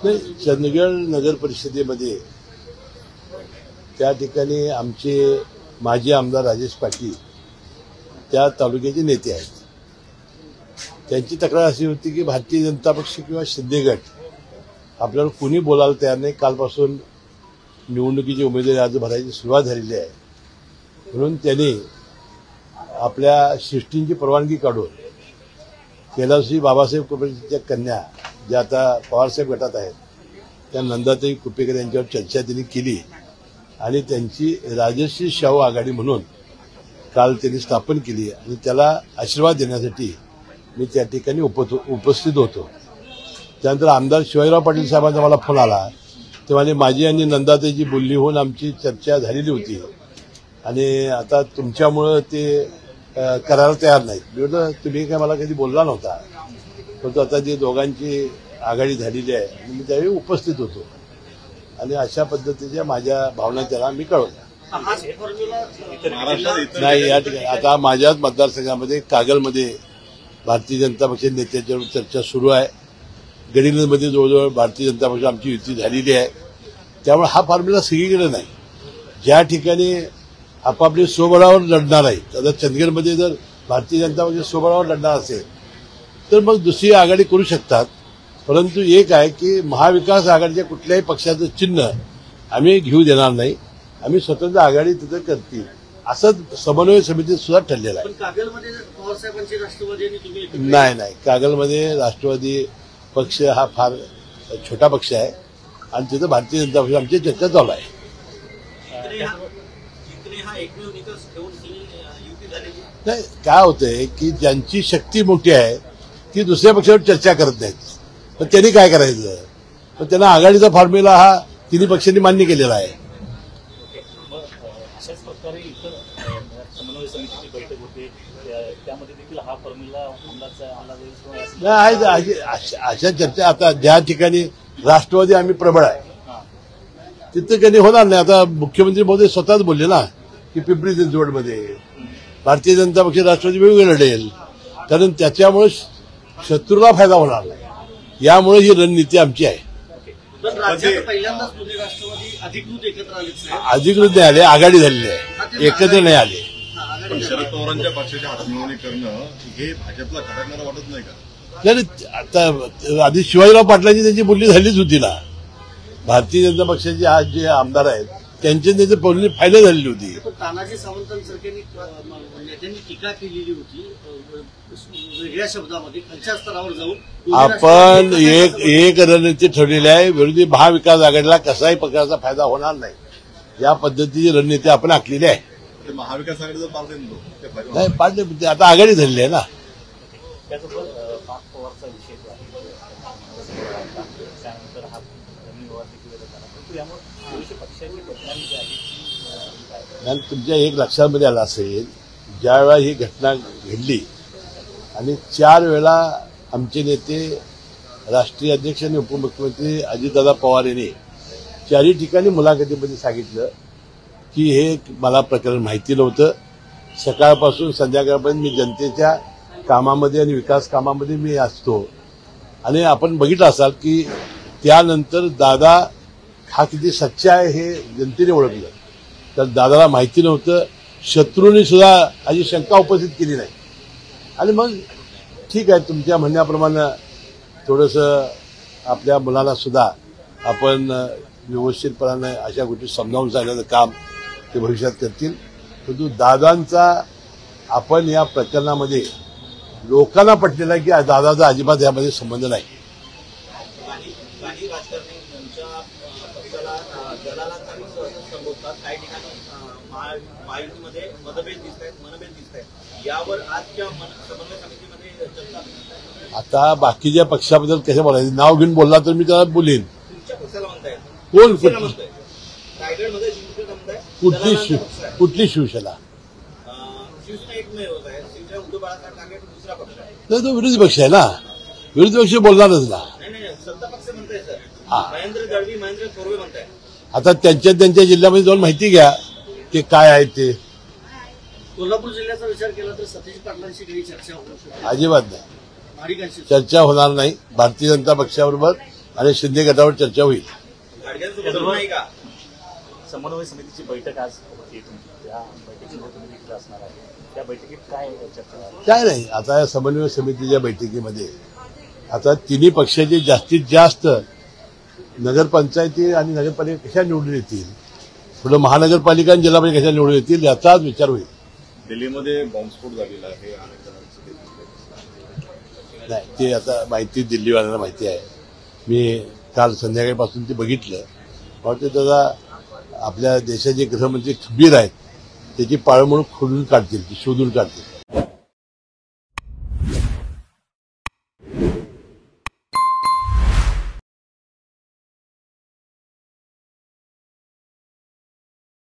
नाही, चंदगड नगर परिषदेमध्ये त्या ठिकाणी आमचे माजी आमदार राजेश पाटील त्या तालुक्याचे नेते आहेत. त्यांची तक्रार अशी होती की भारतीय जनता पक्ष किंवा शिंदे गट आपल्याला कुणी बोलायला तयार नाही. कालपासून निवडणुकीची उमेदवारी अर्ज भरायची सुरुवात झालेली आहे. म्हणून त्यांनी आपल्या शिष्टींची परवानगी काढून कैलासजी बाबासाहेब कुपेकरच्या कन्या ज्या आता पवारसाहेब गटात आहेत त्या नंदाताई कुपेकर यांच्यावर चर्चा त्यांनी केली आणि त्यांची राजश्री शाहू आघाडी म्हणून काल त्यांनी स्थापन केली आणि त्याला आशीर्वाद देण्यासाठी मी त्या ठिकाणी उपस्थित होतो. त्यानंतर आमदार शिवाजीराव पाटील साहेबांचा मला फोन आला. ते म्हणाले माझी आणि नंदाताईची बोलणी होऊन आमची चर्चा झालेली होती आणि आता तुमच्यामुळं ते करायला तयार नाहीत. मी म्हटलं तुम्ही काय मला कधी बोलला नव्हता, परंतु आता ती दोघांची आघाडी झालेली आहे आणि मी त्यावेळी उपस्थित होतो आणि अशा पद्धतीच्या माझ्या भावना त्याला मी कळवल्या. नाही, या ठिकाणी आता माझ्याच मतदारसंघामध्ये कागलमध्ये भारतीय जनता पक्षाच्या नेत्याच्यावर चर्चा सुरू आहे. गडिंग्लजमध्ये जवळजवळ भारतीय जनता पक्ष आमची युती झालेली आहे. त्यामुळे हा फॉर्म्युला सगळीकडे नाही. ज्या ठिकाणी आपापले स्वबळावर लढणार आहेत, आता चंदगडमध्ये जर भारतीय जनता पक्ष स्वबळावर लढणार असेल तर मग दुसरी आघाडी करू शकतात. परंतु एक आहे की महाविकास आघाडीच्या कुठल्याही पक्षाचं चिन्ह आम्ही घेऊ देणार नाही. आम्ही स्वतंत्र आघाडी तिथं करतील असंच समन्वय समितीत सुद्धा ठरलेलं आहे. कागलमध्ये पवारसाहेबांची राष्ट्रवादी नाही, कागलमध्ये राष्ट्रवादी पक्ष हा फार छोटा पक्ष आहे आणि तिथं भारतीय जनता पक्ष आमची चर्चा चालू आहे. नाही, काय होतंय की ज्यांची शक्ती मोठी आहे ती दुसऱ्या पक्षावर चर्चा करत नाहीत. पण त्यांनी काय करायचं? पण त्यांना आघाडीचा फॉर्म्युला हा तिन्ही पक्षांनी मान्य केलेला आहे. अशाच प्रकारे इतर समन्वय समितीची बैठक होते त्यामध्ये देखील हा फॉर्म्युला अशा चर्चा आता ज्या ठिकाणी राष्ट्रवादी आम्ही प्रबळ आहे तिथं कधी होणार नाही. आता मुख्यमंत्री महोदय स्वतःच बोलले ना की पिंपरी चिंचवडमध्ये भारतीय जनता पक्ष राष्ट्रवादी वेगवेगळे लढेल, कारण त्याच्यामुळे शत्रूला फायदा होणार नाही. यामुळे ही रणनीती आमची आहे. पहिल्यांदाच दोन्ही राष्ट्रवादी अधिकृत एकत्र आले. अधिकृत नाही आले, आघाडी झालेली आहे, एकत्र नाही आले. शरद पवारांच्या पक्षाची हातमिळवणी करणं हे भाजपला खटकणारं वाटत नाही का? नाही, आता आधी शिवाजीराव पाटलांची त्यांची बोलणी झालीच होती ना. भारतीय जनता पक्षाचे आज जे आमदार आहेत त्यांची त्याची बोलणी फायदा झालेली होती. तानाजी सावंतांसारख्या नेत्यांनी टीका केलेली होती वेगळ्या शब्दामध्ये खालच्या स्तरावर जाऊन. आपण एक रणनीती ठरलेली आहे. विरोधी महाविकास आघाडीला कसाही पक्षाचा फायदा होणार नाही या पद्धतीची रणनीती आपण आखलेली आहे. महाविकास आघाडीचा नाही पार्टी आता आघाडी झालेली आहे ना. आणि तुमच्या एक लक्षामध्ये आलं असेल ज्यावेळा ही घटना घडली आणि 4 वेळा आमचे नेते राष्ट्रीय अध्यक्ष आणि उपमुख्यमंत्री अजितदादा पवार यांनी 4ही ठिकाणी मुलाखतीमध्ये सांगितलं की हे मला प्रकरण माहिती नव्हतं. सकाळपासून संध्याकाळपर्यंत मी जनतेच्या कामामध्ये आणि विकास कामामध्ये मी असतो आणि आपण बघितलं असाल की त्यानंतर दादा हा किती सच्चा आहे हे जनतेने ओळखलं. तर दादाला माहिती नव्हतं, शत्रूंनी सुद्धा अशी शंका उपस्थित केली नाही. आणि मग ठीक आहे, तुमच्या म्हणण्याप्रमाणे थोडंसं आपल्या मुलाला सुद्धा आपण व्यवस्थितपणाने अशा गोष्टी समजावून सांगण्याचं काम ते भविष्यात करतील. परंतु दादांचा आपण या प्रकरणामध्ये लोकांना पटलेला आहे की दादाचा अजिबात यामध्ये संबंध नाही. आता बाकीच्या पक्षाबद्दल कसं बोलायचं? नाव घेऊन बोलला तर मी त्याला बोलेन. कोण कुठली शिवसेना? नाही, तो विरोधी पक्ष आहे ना. विरोधी पक्ष बोलणारच ना. आता त्यांच्या जिल्ह्यामध्ये जाऊन माहिती घ्या ते काय आहे ते. कोल्हापूर जिल्ह्याचा विचार केला तर सतीश पाटलांशी काही चर्चा होऊ शकते? अजिबात नाही, चर्चा होणार नाही. भारतीय जनता पक्षाबरोबर आणि शिंदे गटावर चर्चा होईल. समन्वय समितीची बैठक आज होती तुमची, त्या बैठकीमध्ये तुम्ही देखील असणार आहे. त्या बैठकीत काय चर्चा झाली? काय नाही, आता या समन्वय समितीच्या बैठकीमध्ये आता तिन्ही पक्षाचे जास्तीत जास्त नगरपंचायती आणि नगरपालिका कशा निवडून येतील, पुढे महानगरपालिका आणि जिल्हा परिषद कशा निवडून येतील याचाच विचार होईल. दिल्लीमध्ये बॉम्बस्फोट झालेला आहे. नाही, ते आता माहिती दिल्लीवाल्यांना माहिती आहे. मी काल संध्याकाळपासून ते बघितलं. वाटतं त्याचा आपल्या देशाचे गृहमंत्री खबीर आहेत, त्याची पाळंमुळं खोडून काढतील, शोधून काढतील.